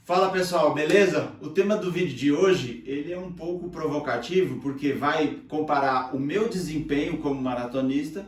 Fala pessoal, beleza? O tema do vídeo de hoje ele é um pouco provocativo porque vai comparar o meu desempenho como maratonista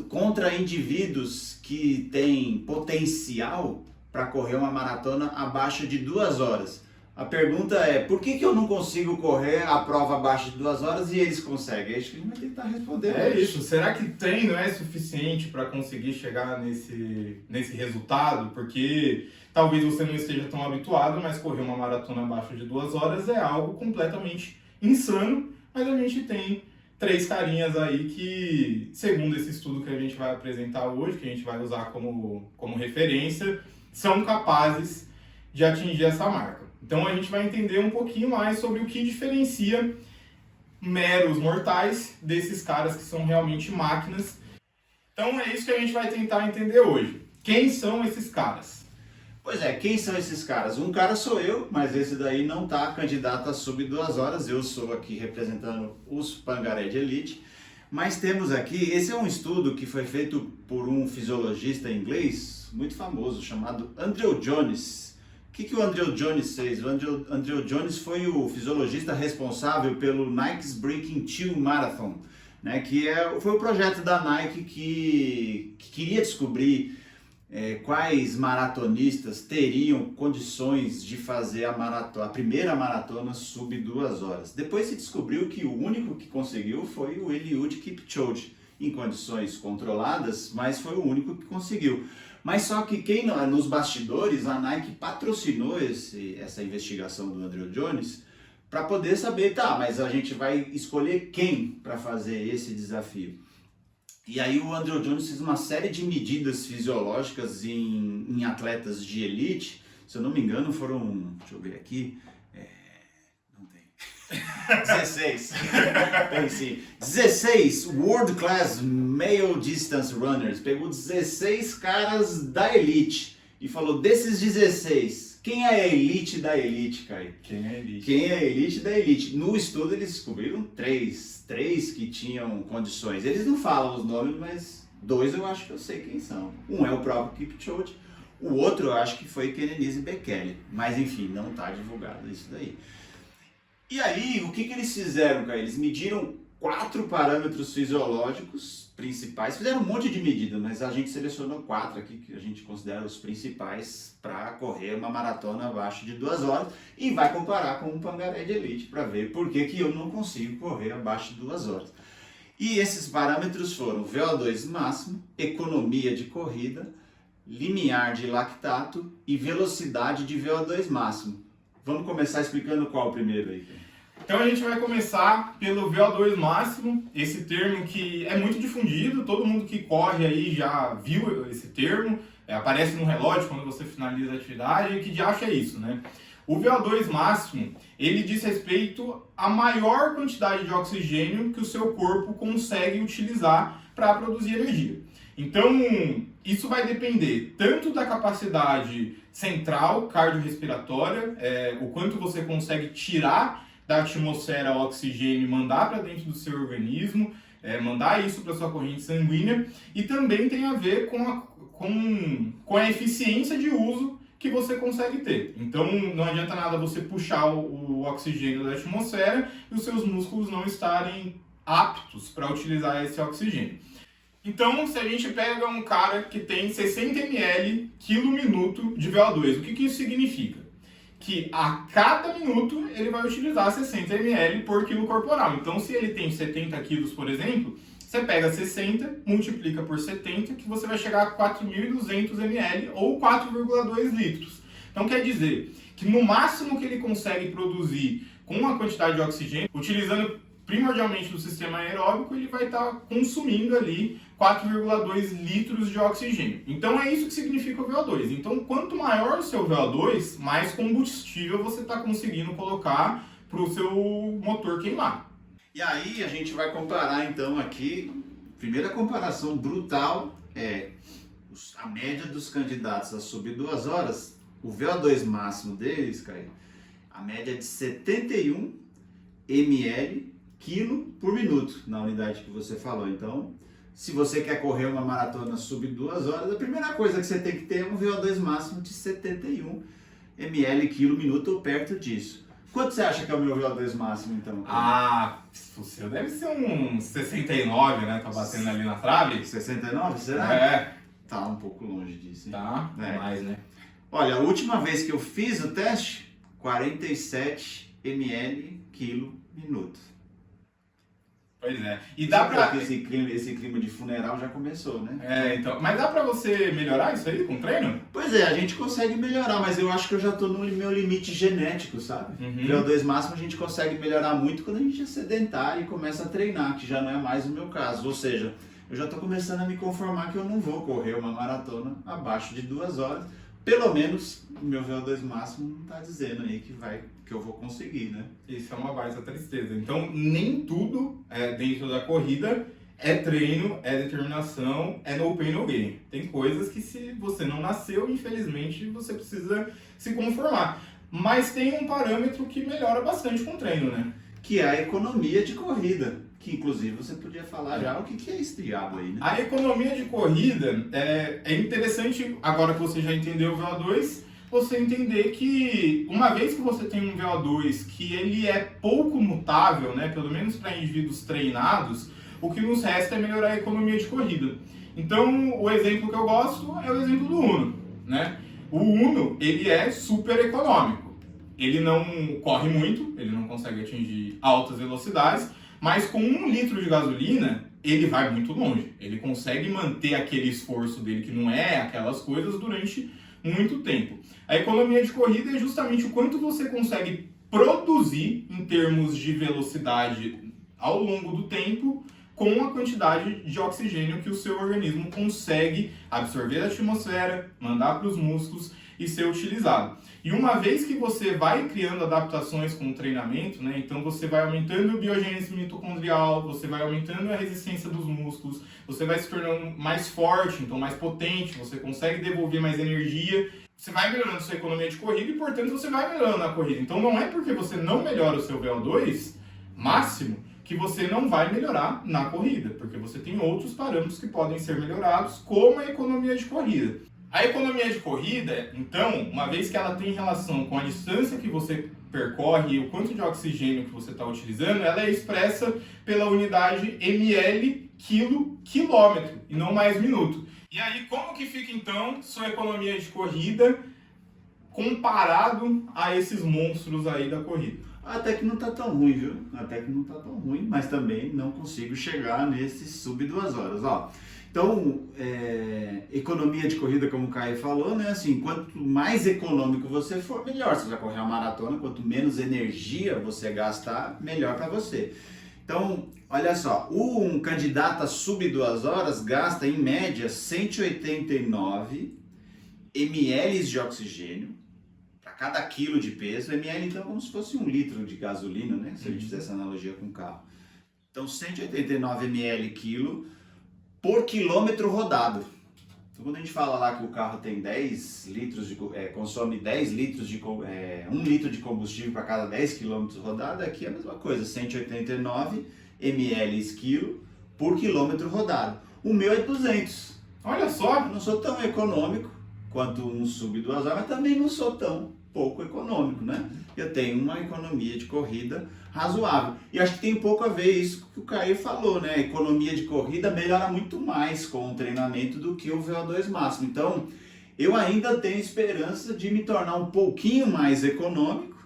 contra indivíduos que têm potencial para correr uma maratona abaixo de 2 horas. A pergunta é, por que eu não consigo correr a prova abaixo de 2 horas e eles conseguem? Acho que a gente vai tentar responder. É isso, será que treino é suficiente para conseguir chegar nesse resultado? Porque talvez você não esteja tão habituado, mas correr uma maratona abaixo de 2 horas é algo completamente insano, mas a gente tem 3 carinhas aí que, segundo esse estudo que a gente vai apresentar hoje, que a gente vai usar como referência, são capazes de atingir essa marca. Então a gente vai entender um pouquinho mais sobre o que diferencia meros mortais desses caras que são realmente máquinas. Então é isso que a gente vai tentar entender hoje. Quem são esses caras? Pois é, quem são esses caras? Um cara sou eu, mas esse daí não está candidato a sub 2 horas. Eu sou aqui representando os Pangaré de Elite. Mas temos aqui, esse é um estudo que foi feito por um fisiologista inglês muito famoso, chamado Andrew Jones. O que o Andrew Jones fez? O Andrew Jones foi o fisiologista responsável pelo Nike's Breaking 2 Marathon, né? Foi o projeto da Nike que queria descobrir quais maratonistas teriam condições de fazer a primeira maratona sub 2 horas. Depois se descobriu que o único que conseguiu foi o Eliud Kipchoge, em condições controladas, mas foi o único que conseguiu. Mas só que nos bastidores, a Nike patrocinou essa investigação do Andrew Jones para poder saber, tá, mas a gente vai escolher quem para fazer esse desafio. E aí o Andrew Jones fez uma série de medidas fisiológicas em atletas de elite, se eu não me engano foram, deixa eu ver aqui, não tem, 16, tem sim, 16 World Class Male Distance Runners, pegou 16 caras da elite e falou, desses 16, quem é a elite da elite, Caio? Quem é a elite? Quem é a elite da elite? No estudo eles descobriram três que tinham condições. Eles não falam os nomes, mas 2 eu acho que eu sei quem são. Um é o próprio Kipchoge, o outro eu acho que foi Kenenisa Bekele. Mas enfim, não está divulgado isso daí. E aí, o que eles fizeram, Caio? Eles mediram 4 parâmetros fisiológicos principais, fizeram um monte de medidas, mas a gente selecionou 4 aqui que a gente considera os principais para correr uma maratona abaixo de 2 horas e vai comparar com um Pangaré de Elite para ver por que eu não consigo correr abaixo de 2 horas. E esses parâmetros foram VO2 máximo, economia de corrida, limiar de lactato e velocidade de VO2 máximo. Vamos começar explicando qual primeiro aí. Então a gente vai começar pelo VO2 máximo, esse termo que é muito difundido, todo mundo que corre aí já viu esse termo, aparece no relógio quando você finaliza a atividade, e que de acha é isso, né? O VO2 máximo, ele diz respeito à maior quantidade de oxigênio que o seu corpo consegue utilizar para produzir energia. Então, isso vai depender tanto da capacidade central, cardiorrespiratória, o quanto você consegue tirar da atmosfera oxigênio e mandar para dentro do seu organismo, mandar isso para sua corrente sanguínea, e também tem a ver com a eficiência de uso que você consegue ter. Então não adianta nada você puxar o oxigênio da atmosfera e os seus músculos não estarem aptos para utilizar esse oxigênio. Então, se a gente pega um cara que tem 60 ml quilo-minuto de VO2, o que isso significa? Que a cada minuto ele vai utilizar 60 ml por quilo corporal. Então, se ele tem 70 quilos, por exemplo, você pega 60, multiplica por 70, que você vai chegar a 4.200 ml ou 4,2 litros. Então, quer dizer que no máximo que ele consegue produzir com uma quantidade de oxigênio, utilizando primordialmente do sistema aeróbico, ele vai estar consumindo ali 4,2 litros de oxigênio. Então é isso que significa o VO2. Então quanto maior o seu VO2, mais combustível você está conseguindo colocar para o seu motor queimar. E aí a gente vai comparar então aqui, primeira comparação brutal é a média dos candidatos a sub 2 horas, o VO2 máximo deles, Caio, a média é de 71 ml quilo por minuto na unidade que você falou. Então, se você quer correr uma maratona sub 2 horas, a primeira coisa que você tem que ter é um VO2 máximo de 71 ml quilo minuto ou perto disso. Quanto você acha que é o meu VO2 máximo, então? Ah, o seu deve ser um 69, né? Tá batendo ali na trave. 69, será? É, Tá um pouco longe disso, hein? tá. É. Mais, né? Olha, a última vez que eu fiz o teste, 47 ml quilo minuto. Pois é. E dá pra... Esse clima de funeral já começou, né? É, então... Mas dá pra você melhorar isso aí com treino? Pois é, a gente consegue melhorar, mas eu acho que eu já tô no meu limite genético, sabe? Uhum. VO2 máximo a gente consegue melhorar muito quando a gente é sedentário e começa a treinar, que já não é mais o meu caso. Ou seja, eu já tô começando a me conformar que eu não vou correr uma maratona abaixo de 2 horas. Pelo menos o meu VO2 máximo não tá dizendo aí que eu vou conseguir, né? Isso é uma baita tristeza. Então, nem tudo dentro da corrida é treino, é determinação, é no pain, no gain. Tem coisas que se você não nasceu, infelizmente, você precisa se conformar. Mas tem um parâmetro que melhora bastante com o treino, né? Que é a economia de corrida. Que inclusive você podia falar já o que é esse diabo aí, né? A economia de corrida é interessante, agora que você já entendeu o VO2, você entender que uma vez que você tem um VO2 que ele é pouco mutável, né, pelo menos para indivíduos treinados, o que nos resta é melhorar a economia de corrida. Então, o exemplo que eu gosto é o exemplo do Uno, né? O Uno, ele é super econômico. Ele não corre muito, ele não consegue atingir altas velocidades, mas com 1 litro de gasolina, ele vai muito longe. Ele consegue manter aquele esforço dele, que não é aquelas coisas, durante muito tempo. A economia de corrida é justamente o quanto você consegue produzir em termos de velocidade ao longo do tempo, com a quantidade de oxigênio que o seu organismo consegue absorver da atmosfera, mandar para os músculos e ser utilizado. E uma vez que você vai criando adaptações com o treinamento, né, então você vai aumentando a biogênese mitocondrial, você vai aumentando a resistência dos músculos, você vai se tornando mais forte, então mais potente, você consegue devolver mais energia, você vai melhorando sua economia de corrida e, portanto, você vai melhorando a corrida. Então não é porque você não melhora o seu VO2 máximo que você não vai melhorar na corrida, porque você tem outros parâmetros que podem ser melhorados, como a economia de corrida. A economia de corrida, então, uma vez que ela tem relação com a distância que você percorre e o quanto de oxigênio que você está utilizando, ela é expressa pela unidade ml quilômetro e não mais minuto. E aí, como que fica então sua economia de corrida comparado a esses monstros aí da corrida? Até que não tá tão ruim, viu? Até que não tá tão ruim, mas também não consigo chegar nesse sub 2 horas, ó. Então, economia de corrida, como o Caio falou, né? Assim, quanto mais econômico você for, melhor. Se você vai correr uma maratona, quanto menos energia você gastar, melhor para você. Então, olha só, um candidato a sub 2 horas gasta, em média, 189 ml de oxigênio para cada quilo de peso. ML, então, como se fosse 1 litro de gasolina, né? Se a gente fizer essa analogia com o carro. Então, 189 ml quilo por quilômetro rodado. Então, quando a gente fala lá que o carro tem 10 litros consome 10 litros de 1 litro de combustível para cada 10 quilômetros rodados, aqui é a mesma coisa, 189 ml quilo por quilômetro rodado. O meu é 200. Olha só! Eu não sou tão econômico quanto um sub 2 horas, mas também não sou tão pouco econômico, né? Eu tenho uma economia de corrida razoável. E acho que tem um pouco a ver isso que o Caio falou, né? A economia de corrida melhora muito mais com o treinamento do que o VO2 máximo. Então, eu ainda tenho esperança de me tornar um pouquinho mais econômico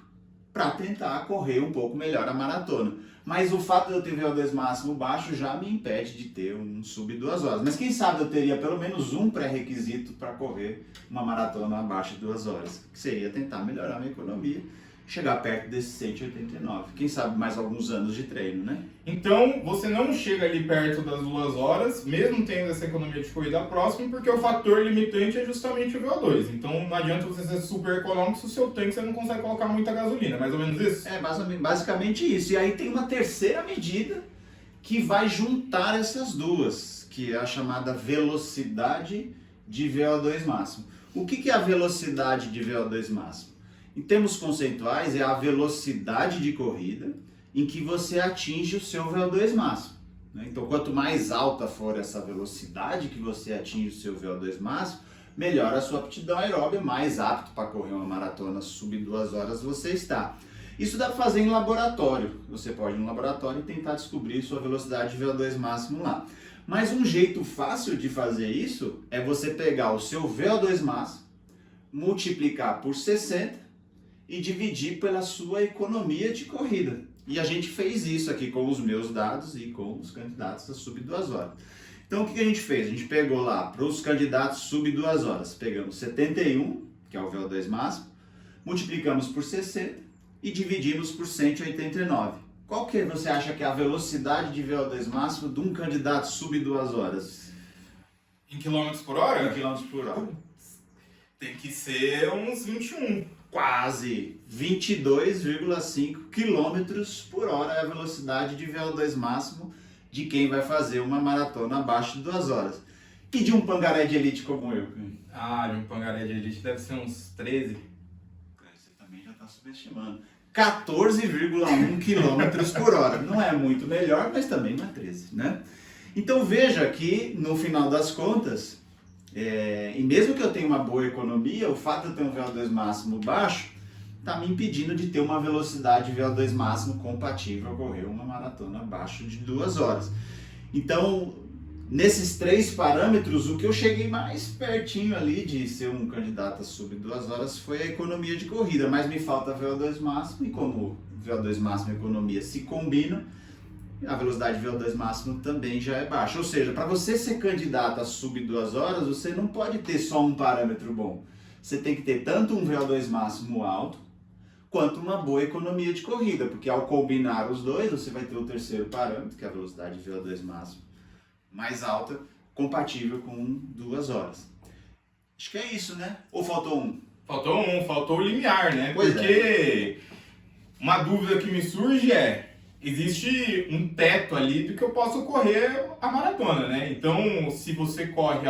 para tentar correr um pouco melhor a maratona. Mas o fato de eu ter VO2 máximo baixo já me impede de ter um sub 2 horas. Mas quem sabe eu teria pelo menos um pré-requisito para correr uma maratona abaixo de 2 horas, que seria tentar melhorar a minha economia, chegar perto desses 189. Quem sabe mais alguns anos de treino, né? Então, você não chega ali perto das 2 horas, mesmo tendo essa economia de corrida próxima, porque o fator limitante é justamente o VO2. Então, não adianta você ser super econômico se o seu tanque você não consegue colocar muita gasolina. Mais ou menos isso? É basicamente isso. E aí tem uma terceira medida que vai juntar essas duas, que é a chamada velocidade de VO2 máximo. O que é a velocidade de VO2 máximo? Em termos conceituais, é a velocidade de corrida em que você atinge o seu VO2 máximo, né? Então, quanto mais alta for essa velocidade que você atinge o seu VO2 máximo, melhora a sua aptidão aeróbia, mais apto para correr uma maratona sub 2 horas você está. Isso dá para fazer em laboratório. Você pode ir no laboratório e tentar descobrir sua velocidade de VO2 máximo lá. Mas um jeito fácil de fazer isso é você pegar o seu VO2 máximo, multiplicar por 60 e dividir pela sua economia de corrida. E a gente fez isso aqui com os meus dados e com os candidatos a sub 2 horas. Então o que a gente fez? A gente pegou lá para os candidatos sub 2 horas, pegamos 71, que é o VO2 máximo, multiplicamos por 60 e dividimos por 189. Qual que você acha que é a velocidade de VO2 máximo de um candidato sub 2 horas? Em quilômetros por hora? Em quilômetros por hora. Tem que ser uns 21. Quase 22,5 km por hora é a velocidade de VO2 máximo de quem vai fazer uma maratona abaixo de 2 horas. E de um pangaré de elite como eu? De um pangaré de elite deve ser uns 13. Você também já está subestimando. 14,1 km por hora. Não é muito melhor, mas também não é 13, né? Então veja que, no final das contas, e mesmo que eu tenha uma boa economia, o fato de eu ter um VO2 máximo baixo está me impedindo de ter uma velocidade VO2 máximo compatível a correr uma maratona abaixo de 2 horas. Então, nesses 3 parâmetros, o que eu cheguei mais pertinho ali de ser um candidato a sub 2 horas foi a economia de corrida, mas me falta VO2 máximo, e como VO2 máximo e economia se combinam, a velocidade de VO2 máximo também já é baixa. Ou seja, para você ser candidato a sub 2 horas, você não pode ter só um parâmetro bom. Você tem que ter tanto um VO2 máximo alto, quanto uma boa economia de corrida, porque ao combinar os dois, você vai ter o terceiro parâmetro, que é a velocidade de VO2 máximo mais alta, compatível com 2 horas. Acho que é isso, né? Ou faltou um? Faltou o limiar, né? Pois Porque uma dúvida que me surge existe um teto ali do que eu posso correr a maratona, né? Então, se você corre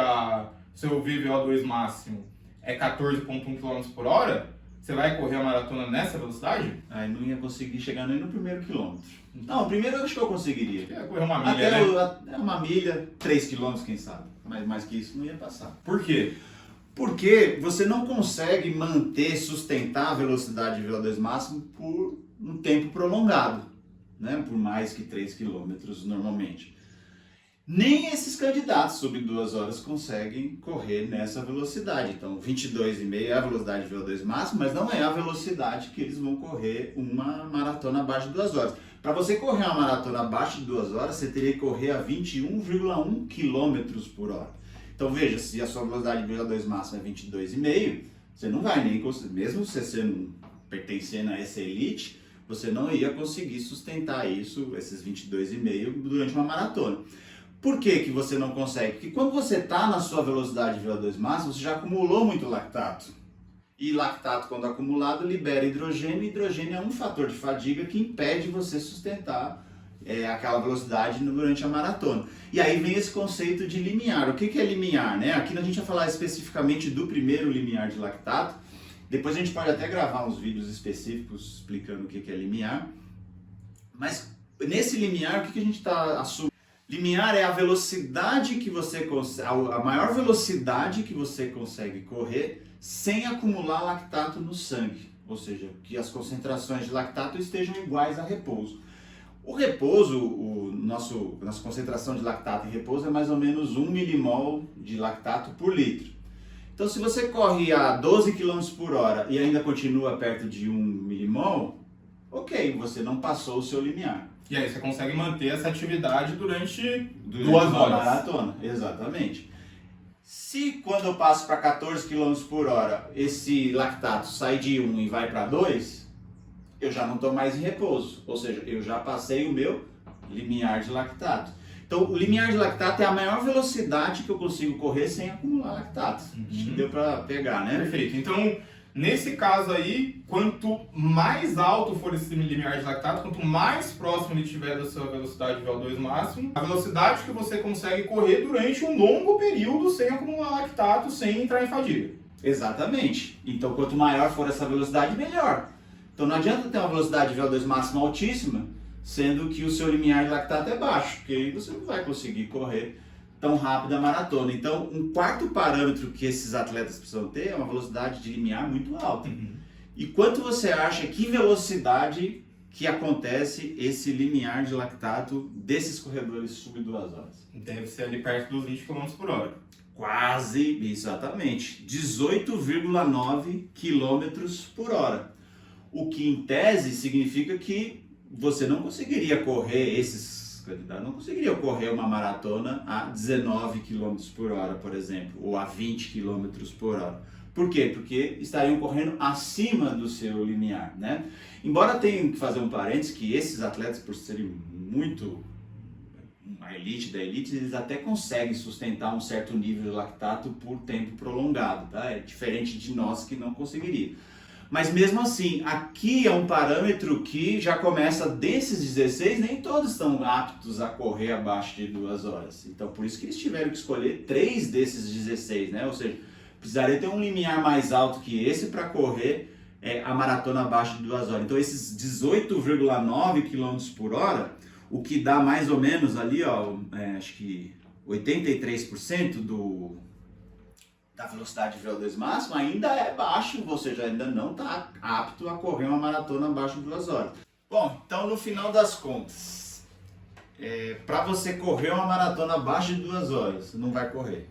seu VO2 máximo é 14,1 km por hora, você vai correr a maratona nessa velocidade? Aí não ia conseguir chegar nem no primeiro quilômetro. Não, o primeiro eu acho que eu conseguiria. Ia correr uma milha, né? Uma milha, 3 quilômetros, quem sabe. Mas mais que isso não ia passar. Por quê? Porque você não consegue sustentar a velocidade de VO2 máximo por um tempo prolongado, né? Por mais que 3 quilômetros normalmente. Nem esses candidatos sub 2 horas conseguem correr nessa velocidade. Então, 22,5 é a velocidade de VO2 máximo, mas não é a velocidade que eles vão correr uma maratona abaixo de 2 horas. Para você correr uma maratona abaixo de 2 horas, você teria que correr a 21,1 km por hora. Então, veja, se a sua velocidade de VO2 máximo é 22,5, você não vai nem conseguir, mesmo você pertencendo a essa elite, você não ia conseguir sustentar esses 22,5 durante uma maratona. Por que você não consegue? Porque quando você está na sua velocidade de VO2 máximo, você já acumulou muito lactato. E lactato, quando acumulado, libera hidrogênio, e hidrogênio é um fator de fadiga que impede você sustentar aquela velocidade durante a maratona. E aí vem esse conceito de limiar. O que é limiar, né? Aqui a gente vai falar especificamente do primeiro limiar de lactato. Depois a gente pode até gravar uns vídeos específicos explicando o que é limiar. Mas nesse limiar, o que a gente está assumindo? Limiar é a velocidade que você consegue, a maior velocidade que você consegue correr sem acumular lactato no sangue, ou seja, que as concentrações de lactato estejam iguais a repouso. O repouso, nossa concentração de lactato em repouso é mais ou menos 1 milimol de lactato por litro. Então, se você corre a 12 km por hora e ainda continua perto de 1 milimol, ok, você não passou o seu limiar. E aí você consegue manter essa atividade durante 2 uma horas. Maratona, exatamente. Se quando eu passo para 14 km por hora, esse lactato sai de 1 e vai para 2, eu já não estou mais em repouso. Ou seja, eu já passei o meu limiar de lactato. Então, o limiar de lactato é a maior velocidade que eu consigo correr sem acumular lactato. Acho que deu para pegar, né? Perfeito. Então, nesse caso aí, quanto mais alto for esse limiar de lactato, quanto mais próximo ele estiver da sua velocidade de VO2 máximo, a velocidade que você consegue correr durante um longo período sem acumular lactato, sem entrar em fadiga. Exatamente. Então, quanto maior for essa velocidade, melhor. Então, não adianta ter uma velocidade de VO2 máximo altíssima, sendo que o seu limiar de lactato é baixo, porque aí você não vai conseguir correr tão rápido a maratona. Então, um quarto parâmetro que esses atletas precisam ter é uma velocidade de limiar muito alta. E quanto você acha, que velocidade que acontece esse limiar de lactato desses corredores sub 2 horas? Deve ser ali perto dos 20 km por hora. Quase, exatamente, 18,9 km por hora. O que em tese significa que você não conseguiria correr não conseguiria correr uma maratona a 19 km por hora, por exemplo, ou a 20 km por hora. Por quê? Porque estariam correndo acima do seu limiar, né? Embora tenha que fazer um parênteses que esses atletas, por serem muito a elite da elite, eles até conseguem sustentar um certo nível de lactato por tempo prolongado, tá? É diferente de nós que não conseguiria. Mas mesmo assim, aqui é um parâmetro que já começa desses 16, nem todos estão aptos a correr abaixo de 2 horas. Então por isso que eles tiveram que escolher 3 desses 16, né? Ou seja, precisaria ter um limiar mais alto que esse para correr a maratona abaixo de 2 horas. Então esses 18,9 km por hora, o que dá mais ou menos ali, ó, acho que 83% da velocidade de VO2 máximo ainda é baixo, ou seja, ainda não está apto a correr uma maratona abaixo de 2 horas. Bom, então no final das contas, para você correr uma maratona abaixo de 2 horas, você não vai correr.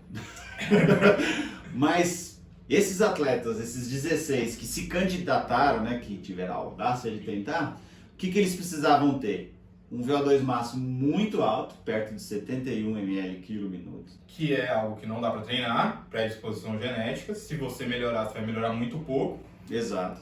Mas esses atletas, esses 16 que se candidataram, né, que tiveram a audácia de tentar, o que eles precisavam ter? Um VO2 máximo muito alto, perto de 71 ml/km. Que é algo que não dá para treinar, predisposição genética. Se você melhorar, você vai melhorar muito pouco. Exato.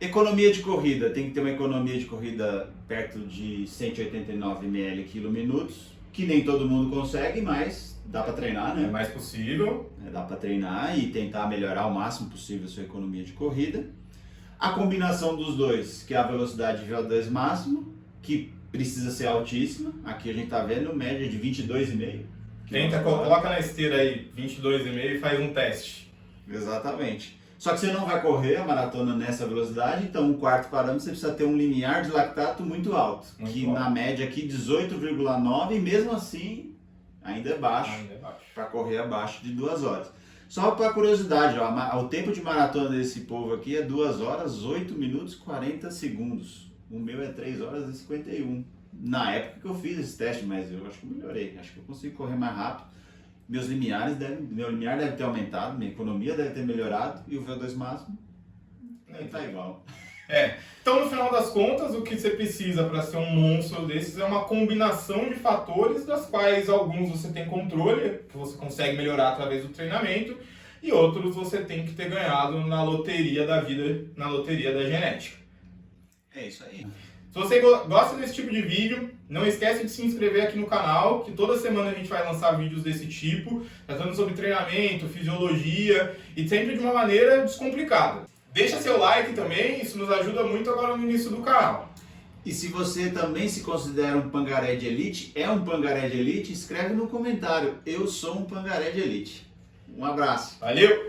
Economia de corrida, tem que ter uma economia de corrida perto de 189 ml/km, que nem todo mundo consegue, mas dá para treinar, né? É mais possível. Dá para treinar e tentar melhorar o máximo possível a sua economia de corrida. A combinação dos dois, que é a velocidade de VO2 máximo, que precisa ser altíssima. Aqui a gente está vendo média de 22,5. Coloca na esteira aí 22,5 e faz um teste. Exatamente. Só que você não vai correr a maratona nessa velocidade, então o quarto parâmetro você precisa ter um limiar de lactato muito alto. Na média aqui 18,9 e mesmo assim ainda é baixo. Para correr abaixo de 2 horas. Só para curiosidade, ó, o tempo de maratona desse povo aqui é 2 horas, 8 minutos e 40 segundos. O meu é 3 horas e 51. Na época que eu fiz esse teste, mas eu acho que eu melhorei. Acho que eu consigo correr mais rápido. Meu limiar deve ter aumentado, minha economia deve ter melhorado e o VO2 máximo nem tá igual. Então, no final das contas, o que você precisa para ser um monstro desses é uma combinação de fatores, das quais alguns você tem controle, que você consegue melhorar através do treinamento, e outros você tem que ter ganhado na loteria da vida, na loteria da genética. É isso aí. Se você gosta desse tipo de vídeo, não esquece de se inscrever aqui no canal, que toda semana a gente vai lançar vídeos desse tipo, tratando sobre treinamento, fisiologia e sempre de uma maneira descomplicada. Deixa seu like também, isso nos ajuda muito agora no início do canal. E se você também se considera um pangaré de elite, um pangaré de elite, escreve no comentário, eu sou um pangaré de elite. Um abraço. Valeu!